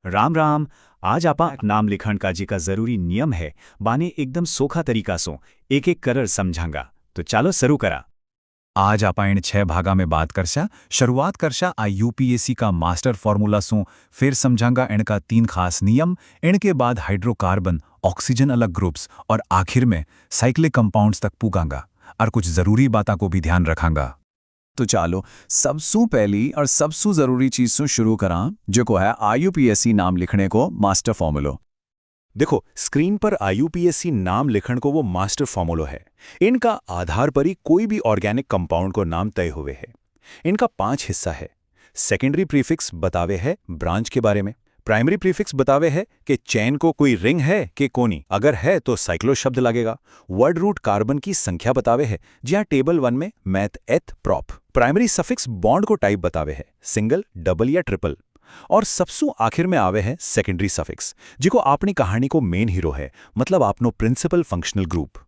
राम राम। आज आपा नाम लिखण का जी का जरूरी नियम है बाने एकदम सोखा तरीका सो एक एक करर समझांगा। तो चालो शुरू करा। आज आपा इन 6 भागा में बात करशा। शुरुआत करशा आ यूपीएससी का मास्टर फॉर्मूला सो, फिर समझांगा इनका 3 खास नियम, इनके बाद हाइड्रोकार्बन, ऑक्सीजन अलग ग्रुप्स और आखिर में साइक्लिक कंपाउंड्स तक पूगांगा और कुछ जरूरी बातों को भी ध्यान रखांगा। तो चालो सबसू पहली और सबसू जरूरी चीज से शुरू करा, जो है आईयूपीएससी नाम लिखने को मास्टर फॉर्मूलो। देखो स्क्रीन पर आईयूपीएससी नाम लिखण को वो मास्टर फॉर्मूलो है। इनका आधार पर ही कोई भी ऑर्गेनिक कंपाउंड को नाम तय हुए है। इनका 5 हिस्सा है। सेकेंडरी प्रीफिक्स बतावे है ब्रांच के बारे में। प्राइमरी प्रीफिक्स बतावे है कि चैन को कोई रिंग है कि कोनी, अगर है तो साइक्लो शब्द लगेगा। वर्ड रूट कार्बन की संख्या बतावे है, जहां टेबल 1 में मैथ एथ प्रॉप। प्राइमरी सफिक्स बॉन्ड को टाइप बतावे है, सिंगल डबल या ट्रिपल। और सबसू आखिर में आवे है सेकेंडरी सफिक्स, जिको आपनी कहानी को मेन हीरो है, मतलब आपनो प्रिंसिपल फंक्शनल ग्रुप।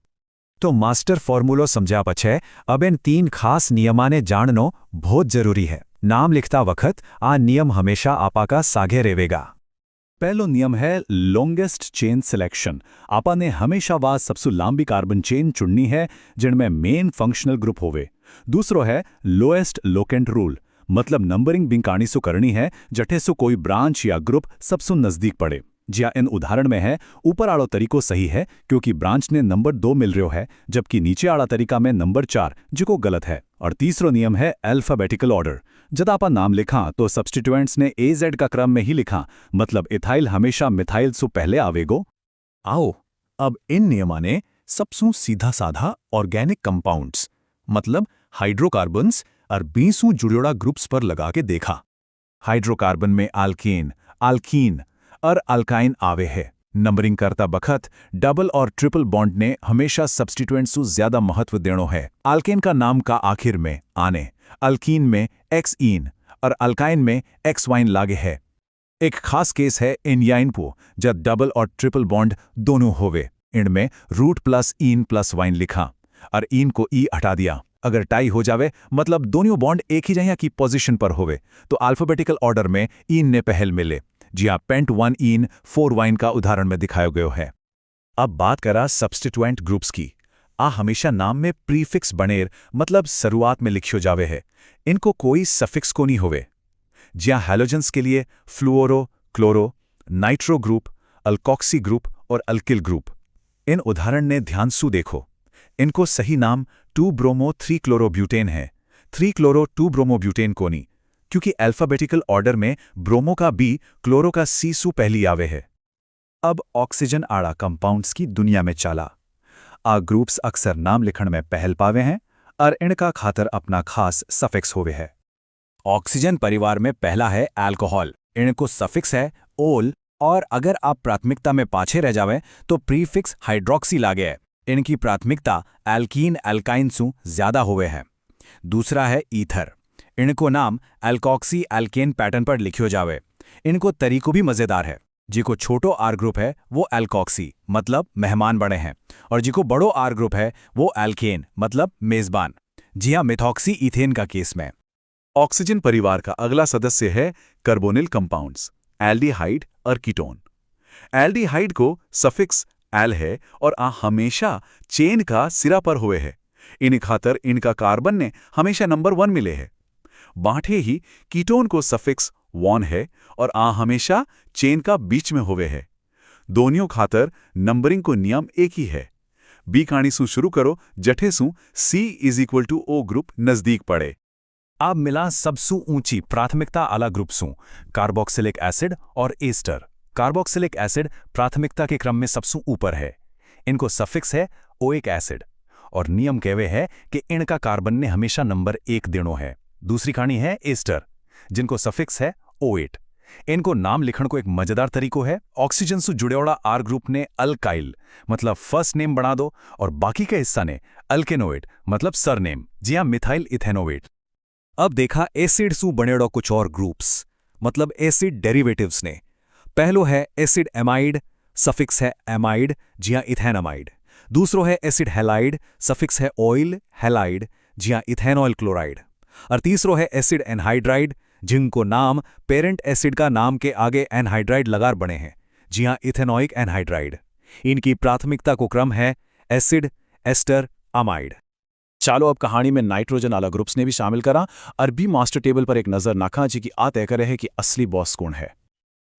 तो मास्टर फॉर्मूलो समझा पछे अब इन 3 खास नियमाने जाननो बहुत जरूरी है। नाम लिखता वक्त आ नियम हमेशा आपा का सागे रेवेगा। पहलो नियम है लॉन्गेस्ट चेन सिलेक्शन। आपा ने हमेशा वह सबसे लंबी कार्बन चेन चुननी है जिनमें मेन फंक्शनल ग्रुप होवे। दूसरो है लोएस्ट लोकेंट रूल, मतलब नंबरिंग बिंकाणी सु करनी है जठे सु कोई ब्रांच या ग्रुप सबसु नजदीक पड़े। जिया इन उदाहरण में है ऊपर आड़ो तरीको सही है क्योंकि ब्रांच ने नंबर 2 मिल रहो है, जबकि नीचे आड़ा तरीका में नंबर 4 जिको गलत है। और तीसरो नियम है अल्फाबेटिकल ऑर्डर। जब आपा नाम लिखा तो सब्स्टिट्यूएंट्स ने एजेड का क्रम में ही लिखा, मतलब इथाइल हमेशा मिथाइल सु पहले आवेगो। आओ अब इन नियमाने सबसू सीधा साधा ऑर्गेनिक कंपाउंड्स, मतलब हाइड्रोकार्बन्स और 20 जुड़ोड़ा ग्रुप्स पर लगा के देखा। हाइड्रोकार्बन में आल्केन, आल्कीन और अल्काइन आवे है। नंबरिंग करता बखत डबल और ट्रिपल बॉन्ड ने हमेशा सब्स्टिट्यूएंट से ज्यादा महत्व देनो है। आल्केन का नाम का आखिर में आने, अल्कीन में एक्सईन और अल्काइन में एक्सवाइन लागे है। एक खास केस है इनयाइनपो, जब डबल और ट्रिपल बॉन्ड दोनों होवे। इनमें रूट प्लस ईन प्लस वाइन लिखा और ईन को ई हटा दिया। अगर टाई हो जावे, मतलब दोनों बॉन्ड एक ही जगह की पोजीशन पर होवे, तो अल्फाबेटिकल ऑर्डर में ईन ने पहल मिले। जी हाँ, पेंट 1 ईन 4 वाइन का उदाहरण में दिखाया गया है। अब बात करा सब्स्टिट्यूएंट ग्रुप्स की। आ हमेशा नाम में प्रीफिक्स बनेर, मतलब शुरुआत में लिखियो जावे है। इनको कोई सफिक्स को नहीं होवे। जिया हैलोजेंस के लिए fluoro, chloro, nitro group, alkoxy group और अल्किल ग्रुप। इन उदाहरण ने ध्यान सु देखो। इनको सही नाम 2-ब्रोमो-3-क्लोरोब्यूटेन है। 3-क्लोरो-2-ब्रोमोब्यूटेन को नहीं, क्योंकि अल्फाबेटिकल ऑर्डर में ब्रोमो का बी, क्लोरो का सी सु पहली आवे है। अब ऑक्सीजन आड़ा कंपाउंड्स की दुनिया में चाला। आ ग्रुप्स अक्सर नाम लिखण में पहल पावे हैं और इनका खातर अपना खास सफिक्स होवे है। ऑक्सीजन परिवार में पहला है अल्कोहल। इनको सफिक्स है ओल, और अगर आप प्राथमिकता में पाछे रह जावे तो प्रीफिक्स हाइड्रोक्सी लागे है। इनकी प्राथमिकता एल्कीन एल्काइन सु ज्यादा होवे है। दूसरा है ईथर। इनको नाम एल्कोक्सी एल्केन पैटर्न पर लिखियो जावे। इनको तरीको भी मजेदार है। जिको छोटो आर ग्रुप है वो एल्कोक्सी, मतलब मेहमान बड़े हैं, और जिको बड़ो आर ग्रुप है वो एल्केन, मतलब मेजबान। जी हाँ, मिथॉक्सी इथेन का केस में। ऑक्सीजन परिवार का अगला सदस्य है कार्बोनिल कंपाउंड्स, एल्डिहाइड और कीटोन। एल्डिहाइड को सफिक्स एल है और हमेशा चेन का सिरा पर हुए है। इन खातर इनका कार्बन ने हमेशा नंबर 1 मिले है। बांटे ही कीटोन को सफिक्स वॉन है और हमेशा चेन का बीच में होवे है। दोनों खातर नंबरिंग को नियम एक ही है। बी कहानी सु शुरू करो जठे सु C=O ग्रुप नजदीक पड़े। अब मिला सबसू ऊंची प्राथमिकता आला ग्रुप सु, कार्बोक्सिलिक एसिड और एस्टर। कार्बोक्सिलिक एसिड प्राथमिकता के क्रम में सबसू ऊपर है। इनको सफिक्स है ओइक एसिड और नियम कहवे है कि इनका कार्बन ने हमेशा नंबर 1 देनो है। दूसरी कहानी है एस्टर, जिनको सफिक्स है O8। इनको नाम लिखण को एक मजेदार तरीको है। ऑक्सीजन से जुड़ेवाड़ा आर ग्रुप ने अल्काइल, मतलब फर्स्ट नेम बना दो, और बाकी के हिस्सा ने अल्केनोएट, मतलब सरनेम। जी हाँ, मिथाइल इथेनोएट। अब देखा एसिड सु बनेड़ो कुछ और ग्रुप्स, मतलब एसिड डेरिवेटिव्स ने। पहलो है एसिड एमाइड, सफिक्स है एमाइड, जी हाँ इथेनमाइड। दूसरो है एसिड हैलाइड, सफिक्स है ऑयल हैलाइड, जी हाँ इथेनॉल क्लोराइड। और तीसरो है एसिड एनहाइड्राइड, जिनको नाम पेरेंट एसिड का नाम के आगे एनहाइड्राइड लगार बने हैं। जी हाँ, इथेनॉइक एनहाइड्राइड। इनकी प्राथमिकता को क्रम है एसिड, एस्टर, अमाइड। चालो अब कहानी में नाइट्रोजन वाला ग्रुप्स ने भी शामिल करा और बी मास्टर टेबल पर एक नजर नाखा जी की आ तय करे है कि असली बॉस कौन है।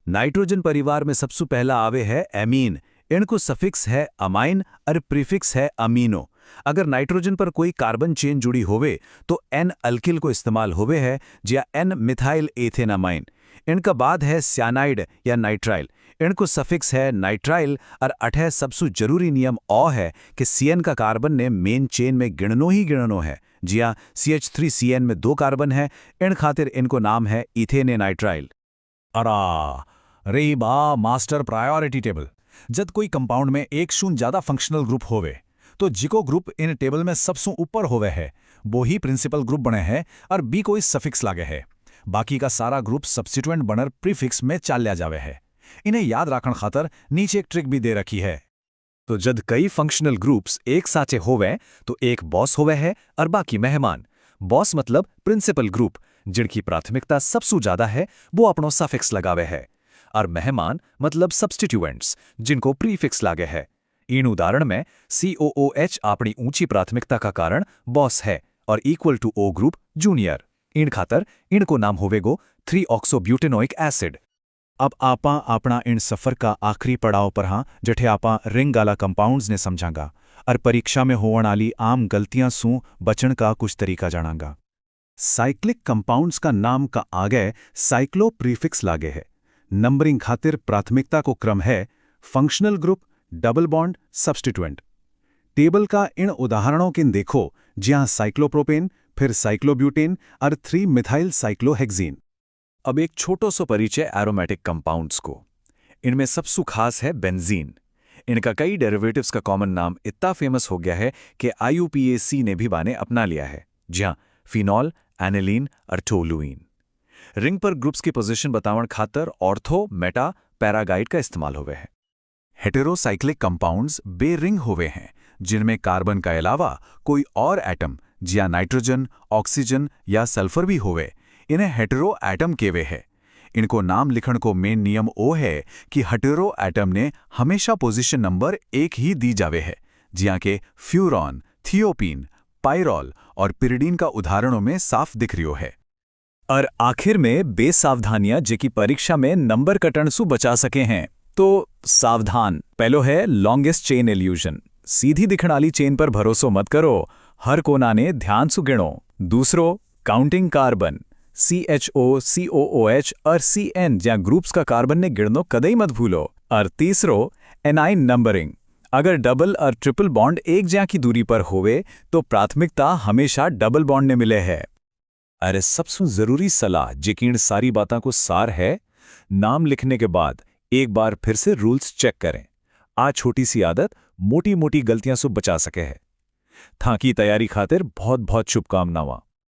नाइट्रोजन परिवार में सबसे पहला आवे है एमीन। इनको सफिक्स है अमाइन और प्रीफिक्स है अमीनो। अगर नाइट्रोजन पर कोई कार्बन चेन जुड़ी होवे तो एन अल्किल को इस्तेमाल होवे है या एन मिथाइल एथेनामाइन। इनका बाद है सियानाइड या नाइट्राइल। इनको सफिक्स है नाइट्राइल और अठे सबसे जरूरी नियम औ है कि सीएन का कार्बन ने मेन चेन में गिणनो ही गिणनो है। जी हाँ, CH3CN में 2 कार्बन है। इन खातिर इनको नाम है इथेने नाइट्राइल। अरा रे बा मास्टर प्रायोरिटी टेबल। जब कोई कंपाउंड में एक शून्य ज्यादा फंक्शनल ग्रुप होवे तो जिको ग्रुप इन टेबल में सबसे ऊपर होवे है वो ही प्रिंसिपल ग्रुप बने हैं और बी कोई सफिक्स लागे है। बाकी का सारा ग्रुप सब्स्टिट्यूएंट बनर प्रीफिक्स में चाल लिया जावे है। इन्हें याद रखने खातर नीचे एक ट्रिक भी दे रखी है। तो जब कई फंक्शनल ग्रुप्स एक साथे होवे तो एक बॉस होवे है और बाकी मेहमान। बॉस मतलब प्रिंसिपल ग्रुप जिनकी प्राथमिकता सबसे ज्यादा है वो अपनो सफिक्स लगावे है, और मेहमान मतलब सब्स्टिट्यूएंट्स जिनको प्रीफिक्स लागे है। इन उदाहरण में COOH अपनी ऊंची प्राथमिकता का कारण बॉस है और equal to O group junior. इन खातर इनको नाम होवेगो 3-ऑक्सोब्यूटेनोइक एसिड। अब आपा अपना इन सफर का आखिरी पड़ाव पर हाँ जठे आपा रिंग वाला कंपाउंड्स ने समझांगा और परीक्षा में होवन वाली आम गलतियां सू बचन का कुछ तरीका जानांगा। साइक्लिक कंपाउंड्स का नाम का आगे साइक्लो प्रीफिक्स लागे है। नंबरिंग खातिर प्राथमिकता को क्रम है functional group, double bond, substituent. Table का इन उदाहरणों किन देखो जहां साइक्लोप्रोपेन, फिर साइक्लोब्यूटेन और 3-मिथाइल साइक्लोहेक्सीन। अब एक छोटो सो परिचय एरोमेटिक कंपाउंड्स को। इनमें सबसे खास है बेंजीन। इनका कई डेरिवेटिव्स का कॉमन नाम इतना फेमस हो गया है कि IUPAC ने भी बाने अपना लिया है। जहां फिनॉल, एनिलीन और टोलुइन। रिंग पर ग्रुप्स की पोजीशन बतावन खातर ऑर्थो, मेटा, पैरागाइड का इस्तेमाल होवे है। हेटेरोसाइक्लिक कंपाउंड्स बेरिंग होवे हैं जिनमें कार्बन का अलावा कोई और एटम जिया नाइट्रोजन, ऑक्सीजन या सल्फर भी होवे। इन्हें हेटेरो एटम केवे है। इनको नाम लिखण को मेन नियम ओ है कि हेटेरो एटम ने हमेशा पोजीशन नंबर 1 ही दी जावे है, जिया के फ्यूरॉन, थियोपीन, पायरोल और पिरिडीन का उदाहरणों में साफ दिख रियो है। और आखिर में बेसावधानियां जेकी परीक्षा में नंबर कटण सु बचा सके हैं। तो सावधान। पहलो है लॉन्गेस्ट चेन इल्यूजन। सीधी दिखण वाली चेन पर भरोसो मत करो, हर कोना ने ध्यान सु गिणो। दूसरो काउंटिंग कार्बन, CHO, COOH और CN ज्या ग्रुप्स का कार्बन ने गिणनो कदई मत भूलो। और तीसरो एनाइन नंबरिंग। अगर डबल और ट्रिपल बॉन्ड एक ज्या की दूरी पर होवे तो प्राथमिकता हमेशा डबल बॉन्ड ने मिले है। अरे सबसे जरूरी सलाह यकीन सारी बातों को सार है, नाम लिखने के बाद एक बार फिर से रूल्स चेक करें। आ छोटी सी आदत मोटी मोटी गलतियां से बचा सके है। था की तैयारी खातिर बहुत बहुत शुभकामनाएं।